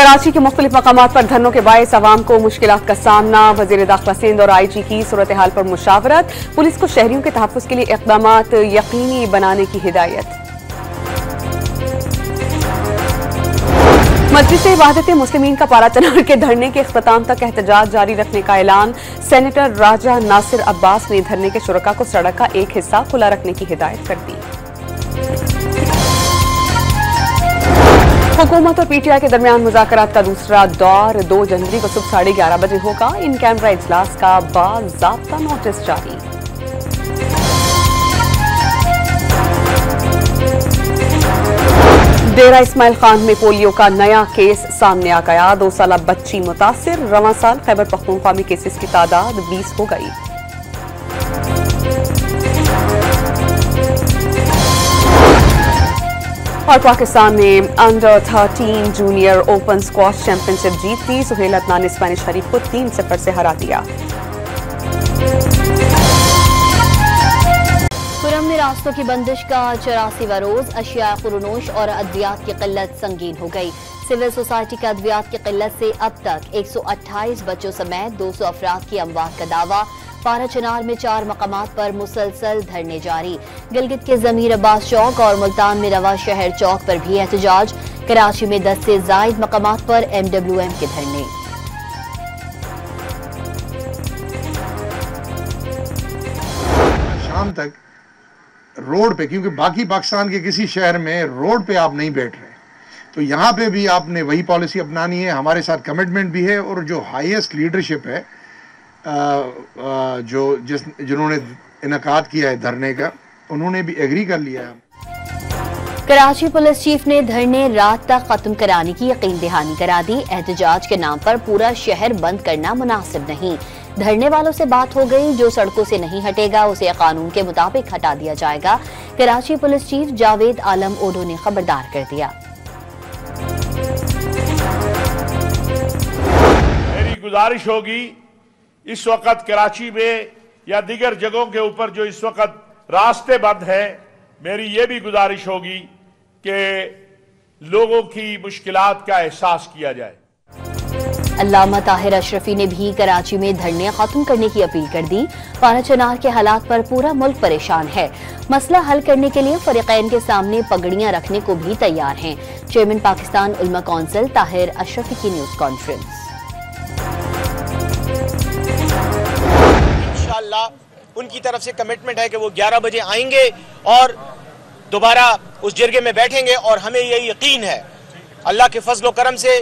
कराची के मुख्तलिफ मकामात पर धरनों के बायस अवाम को मुश्किलात का सामना। वज़ीर दाखिला सिंध और IG की सूरत हाल पर मुशावरत। पुलिस को शहरियों के तहफ़्फ़ुज़ के लिए इक़दामात यकीनी बनाने की हिदायत। मजलिस वहदत मुस्लिमीन का पारा चनार के धरने के इख्तिताम तक एहतजाज जारी रखने का ऐलान। सेनेटर राजा नासिर अब्बास ने धरने के शुरका को सड़क का एक हिस्सा खुला रखने की हिदायत कर दी। हुकूमत और PTI के दरमियान मुज़ाकरात का दूसरा दौर 2 जनवरी को सुबह 11:30 बजे होगा। इन कैमरा इजलास का बाज़ाब्ता नोटिस जारी। डेरा इस्माइल खान में पोलियो का नया केस सामने आ गया। 2 साला बच्ची मुतासिर। रवां साल खैबर पख्तूनख्वा में केसेस की तादाद 20 हो गई। और पाकिस्तान ने under 13 junior open squash championship जीत ली। सुहेल अदनान ने स्पेनिश हरीफ को 3-0 से हरा दिया। खुर्रम में रास्तों की बंदिश का 84वां रोज। अशिया खुरनोश और अद्वियात की किल्लत संगीन हो गई। सिविल सोसाइटी का अद्वियात की किल्लत से अब तक 128 बच्चों समेत 200 अफराद की अमवात का दावा। पारा चनार में 4 मकामात पर मुसलसल धरने जारी। गिलगित के जमीर अब्बास चौक और मुल्तान में रवा शहर चौक पर भी एहतजाज। कराची में 10 से जायद मकामात पर MWM के धरने। शाम तक रोड पे, क्योंकि बाकी पाकिस्तान के किसी शहर में रोड पे आप नहीं बैठ रहे, तो यहाँ पे भी आपने वही पॉलिसी अपनानी है। हमारे साथ कमिटमेंट भी है और जो हाईएस्ट लीडरशिप है जिन्होंने इनकाद किया है धरने का, उन्होंने भी एग्री कर लिया है। कराची पुलिस चीफ ने धरने रात तक खत्म कराने की यकीन दहानी करा दी। एहतजाज के नाम पर पूरा शहर बंद करना मुनासिब नहीं। धरने वालों से बात हो गई, जो सड़कों से नहीं हटेगा उसे कानून के मुताबिक हटा दिया जाएगा। कराची पुलिस चीफ जावेद आलम ओडो ने खबरदार कर दिया। मेरी गुजारिश होगी, इस वक्त कराची में या दीगर जगहों के ऊपर जो इस वक्त रास्ते बंद हैं, मेरी ये भी गुजारिश होगी कि लोगों की मुश्किलात का एहसास किया जाए। अल्लामा ताहिर अशरफी ने भी कराची में धरने खत्म करने की अपील कर दी। पारा चनार के हालात पर पूरा मुल्क परेशान है। मसला हल करने के लिए फरीकैन के सामने पगड़ियां रखने को भी तैयार हैं। चेयरमैन पाकिस्तान उलमा कौंसिल ताहिर अशरफी की न्यूज कॉन्फ्रेंस। इंशाअल्लाह उनकी तरफ से कमिटमेंट है कि वो 11 बजे आएंगे और दोबारा उस जरगे में बैठेंगे और हमें ये यकीन है अल्लाह के फजल करम से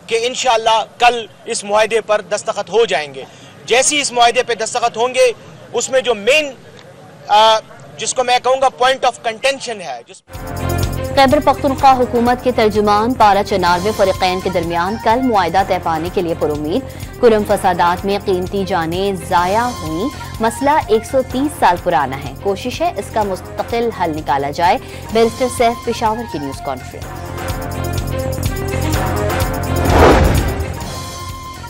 कि इंशाअल्लाह कल इस मुआहदे पर दस्तखत हो जाएंगे। जैसे ही इस मुआहदे पर दस्तखत होंगे, उसमें जो मेन जिसको मैं कहूँगा पॉइंट ऑफ कंटेंशन है, खैबर पख्तूनख्वा हुकूमत के तर्जुमान पारा चनार में फरीकैन के दरमियान कल मुआहदा तय पाने के लिए पुरुमीद। कुरम फसादात में कीमती जानें जाया हुई। मसला 130 साल पुराना है। कोशिश है इसका मुस्तकिल हल निकाला जाए। बैरिस्टर सैफ पेशावर की न्यूज कॉन्फ्रेंस।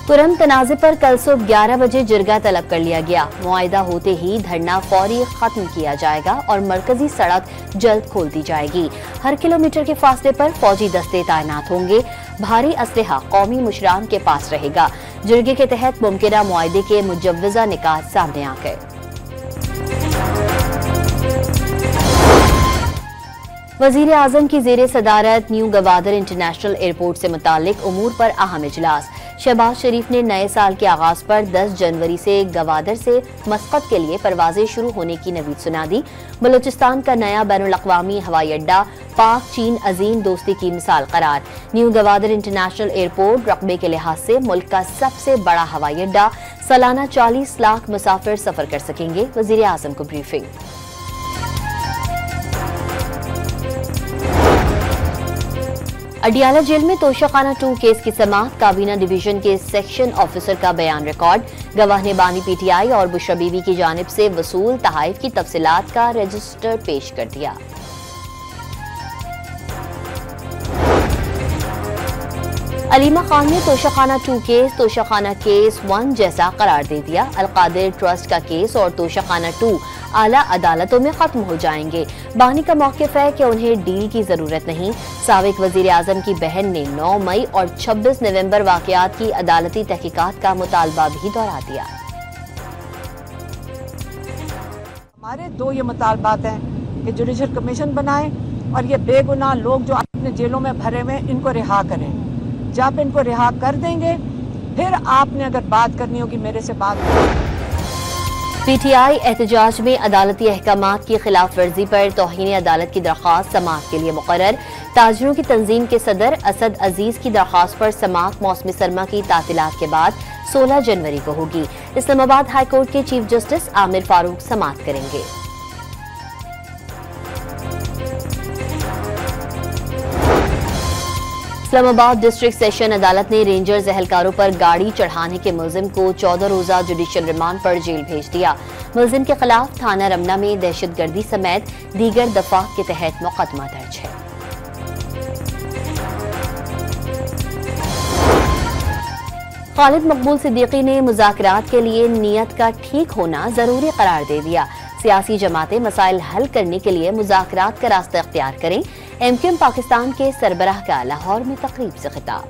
कुरम तनाज़े पर कल सुबह 11 बजे जिरगा तलब कर लिया गया। मुआहिदा होते ही धरना फौरी खत्म किया जाएगा और मरकजी सड़क जल्द खोल दी जाएगी। हर किलोमीटर के फासले पर फौजी दस्ते तैनात होंगे। भारी असलहा कौमी मुशरान के पास रहेगा। जिरगे के तहत मुमकिना मुआहिदे के मुजव्वज़ा निकात सामने आ गए। वज़ीर आज़म की ज़ेरे सदारत न्यू गवादर इंटरनेशनल एयरपोर्ट से मुताल्लिक उमूर पर अहम इजलास। शहबाज शरीफ ने नए साल के आगाज पर 10 जनवरी से गवादर से मस्कत के लिए परवाजें शुरू होने की नवीद सुना दी। बलूचिस्तान का नया बैनुल अक़वामी हवाई अड्डा पाक चीन अजीम दोस्ती की मिसाल करार। न्यू गवादर इंटरनेशनल एयरपोर्ट रकबे के लिहाज से मुल्क का सबसे बड़ा हवाई अड्डा। सालाना 40 लाख मुसाफिर सफर कर सकेंगे। वज़ीर आज़म को ब्रीफिंग। अडियाला जेल में तोशाखाना 2 केस की समाअत। काबीना डिवीजन के सेक्शन ऑफिसर का बयान रिकॉर्ड। गवाह ने बानी PTI और बुशरा बीवी की जानिब से वसूल तहाइफ की तफसीलात का रजिस्टर पेश कर दिया। हलीमा खान ने तोशाखाना 2 केस तोशाखाना केस 1 जैसा करार दे दिया। अलकादिर ट्रस्ट का केस और तोशाखाना 2 आला अदालतों में खत्म हो जाएंगे। बानी का मौक़िफ़ है कि उन्हें डील की जरूरत नहीं। साबिक वजीर आजम की बहन ने 9 मई और 26 नवंबर वाक़यात की अदालती तहकीकात का मुतालबा भी दोहरा दिया। हमारे 2 ये मुतालबात हैं कि जुडिशल कमीशन बनाएं और ये बेगुनाह लोग जो अपने जेलों में भरे हुए इनको रिहा करें। जब इनको रिहा कर देंगे फिर आपने अगर बात करनी होगी मेरे से बात करें। पीटीआई एहतजाज में अदालती अहकामात की खिलाफ वर्जी पर तौहीन अदालत की दरख्वास्त समाअत के लिए मुकर्रर। ताजिरों की तंजीम के सदर असद अजीज की दरख्वास्त पर समाअत मौसमी सरमा की तातीलात के बाद 16 जनवरी को होगी। इस्लामाबाद हाई कोर्ट के चीफ जस्टिस आमिर फारूक समाअत करेंगे। इस्लामाबाद डिस्ट्रिक्ट सेशन अदालत ने रेंजर्स एहलकारों पर गाड़ी चढ़ाने के मुलजिम को 14 रोजा जुडिशियल रिमांड पर जेल भेज दिया। मुलजिम के खिलाफ थाना रमना में दहशतगर्दी समेत दीगर दफात के तहत मुकदमा दर्ज है। खालिद मकबूल सिद्दीकी ने मुज़ाकरात के लिए नीयत का ठीक होना जरूरी करार दे दिया। सियासी जमातें मसाइल हल करने के लिए मुज़ाकरात का रास्ता इख्तियार करें। एमक्यूएम पाकिस्तान के सरबराह का लाहौर में तकरीब से खिताब।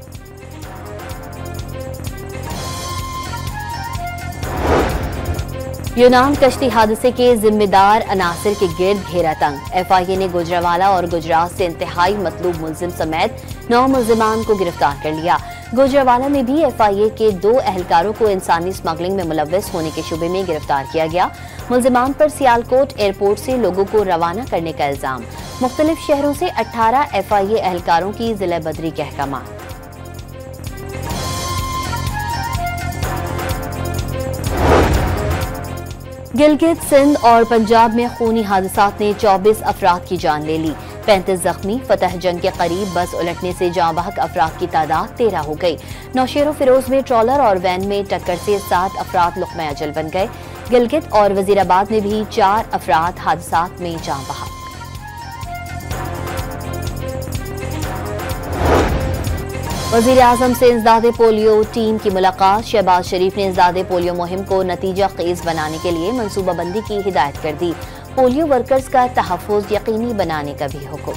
यूनान कश्ती हादसे के जिम्मेदार अनासिर के गिर्द घेरा तंग। एफआईए ने गुजरावाला और गुजरात से इंतहाई मतलूब मुलजिम समेत 9 मुलजिमान को गिरफ्तार कर लिया। गुजरावाला में भी एफआईए के 2 एहलकारों को इंसानी स्मगलिंग में मुलव्वस होने के शुबे में गिरफ्तार किया गया। मुलजिमान पर सियालकोट एयरपोर्ट से लोगों को रवाना करने का इल्जाम। मुख्तलिफ शहरों से 18 एफआईए एहलकारों की जिला बदरी के अहकामात। गिलगित सिंध और पंजाब में खूनी हादसात ने 24 अफराद की जान ले ली। 35 जख्मी। फतह जंग के करीब बस उलटने से जाँ बहक अफराद की तादाद 13 हो गई। नौशेरो फिरोज में ट्रॉलर और वैन में टक्कर से 7 अफराद लुक़्मा अजल बन गए। गिलगित और वजीराबाद में भी 4 अफराद हादसात में जाँ बहक। वज़ीर आज़म से इंसदादे पोलियो टीम की मुलाकात। शहबाज शरीफ ने इंसदादे पोलियो मुहिम को नतीजा खेज बनाने के लिए मनसूबाबंदी की हिदायत कर दी। पोलियो वर्कर्स का तहफ़्फ़ुज़ यकीनी बनाने का भी हुक्म।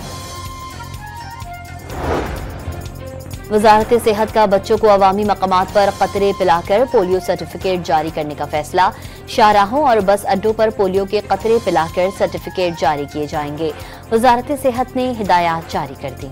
वज़ारत सेहत का बच्चों को अवामी मकामात पर कतरे पिलाकर पोलियो सर्टिफिकेट जारी करने का फैसला। शाहराहों और बस अड्डों पर पोलियो के कतरे पिलाकर सर्टिफिकेट जारी किए जाएंगे। वज़ारत सेहत ने हिदायत जारी कर दी।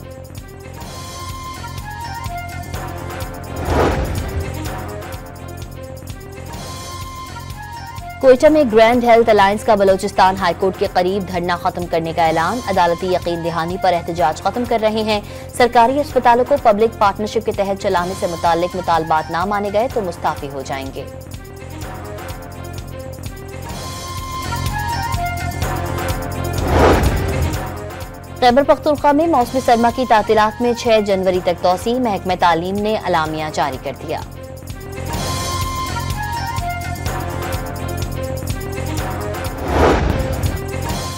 कोयटा में ग्रैंड हेल्थ अलायंस का बलोचिस्तान हाईकोर्ट के करीब धरना खत्म करने का ऐलान। अदालती यकीन दहानी पर एहतजाज खत्म कर रहे हैं। सरकारी अस्पतालों को पब्लिक पार्टनरशिप के तहत चलाने से मुताल्लिक मुतालबात ना माने गए तो मुस्ताफी हो जाएंगे। खैबर पख्तूनख्वा में मौसमी सरमा की तातीलात में 6 जनवरी तक तोसी। महकमा तालीम ने अलामिया जारी कर दिया।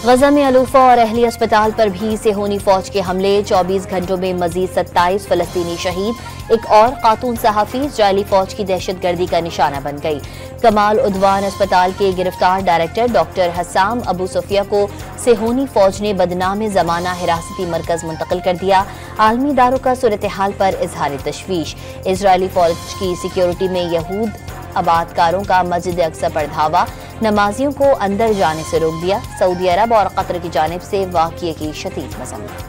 गजा में अलूफा और अहली अस्पताल पर भी सेहोनी फौज के हमले। 24 घंटों में मजीद 27 फलस्तीनी शहीद। एक और खातून सहाफी इजरायली फौज की दहशतगर्दी का निशाना बन गई। कमाल उद्वान अस्पताल के गिरफ्तार डायरेक्टर डॉक्टर हसाम अबू सुफिया को सेहोनी फौज ने बदनाम जमाना हिरासती मरकज मुंतकिल कर दिया। आलमी इदारों का सूरत हाल पर इजहार तशवीश। इजरायली फौज की सिक्योरिटी में यहूद आबादकारों का मस्जिद अक्सा पर धावा। नमाजियों को अंदर जाने से रोक दिया। सऊदी अरब और कतर की जानिब से वाक़िए की शदीद मज़म्मत।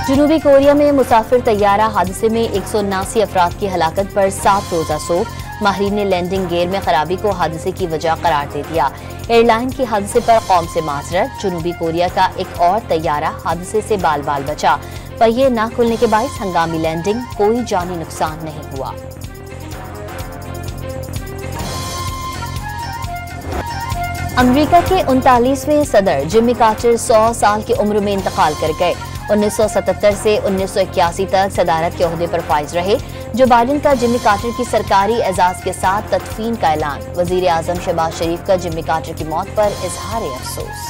जनूबी कोरिया में मुसाफिर तैयारा हादसे में 179 अफराद की हलाकत पर 7 रोजा सोग। माहिरीन ने लैंडिंग गियर में खराबी को हादसे की वजह करार दे दिया। एयरलाइन की हादसे पर कौम से माजरत। जनूबी कोरिया का एक और तैयारा हादसे से बाल बाल बचा। पहिए न खुलने के बायस हंगामी लैंडिंग। कोई जानी नुकसान नहीं हुआ। अमेरिका के 39वें सदर जिमी कार्टर 100 साल की उम्र में इंतकाल कर गए। 1977 से 1981 तक सदारत के ओहदे पर फाइज रहे। जो बाइडेन का जिम्मी कार्टर की सरकारी एजाज के साथ तदफीन का ऐलान। वजीर आजम शहबाज शरीफ का जिम्मी कार्टर की मौत पर इजहार अफसोस।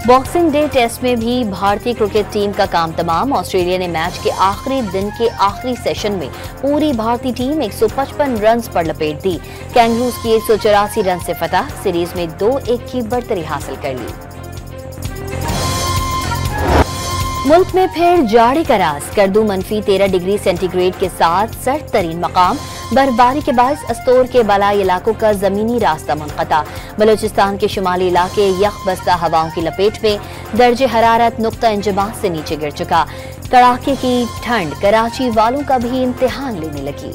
बॉक्सिंग डे टेस्ट में भी भारतीय क्रिकेट टीम का काम तमाम। ऑस्ट्रेलिया ने मैच के आखिरी दिन के आखिरी सेशन में पूरी भारतीय टीम 155 रन पर लपेट दी। कैंगरूज की 184 रन से फतह, सीरीज में 2-1 की बढ़तरी हासिल कर ली। मुल्क में फिर जाड़ी का राज, करदू -13 डिग्री सेंटीग्रेड के साथ सर्द तरीन मकाम। बर्फबारी के बायस अस्तोर के बलाई इलाकों का जमीनी रास्ता मुनक़ता। बलूचिस्तान के शुमाली इलाके यख बस्ता हवाओं की लपेट में, दर्जे हरारत नुक्ता इंजमास से नीचे गिर चुका। कड़ाके की ठंड कराची वालों का भी इम्तिहान लेने लगी।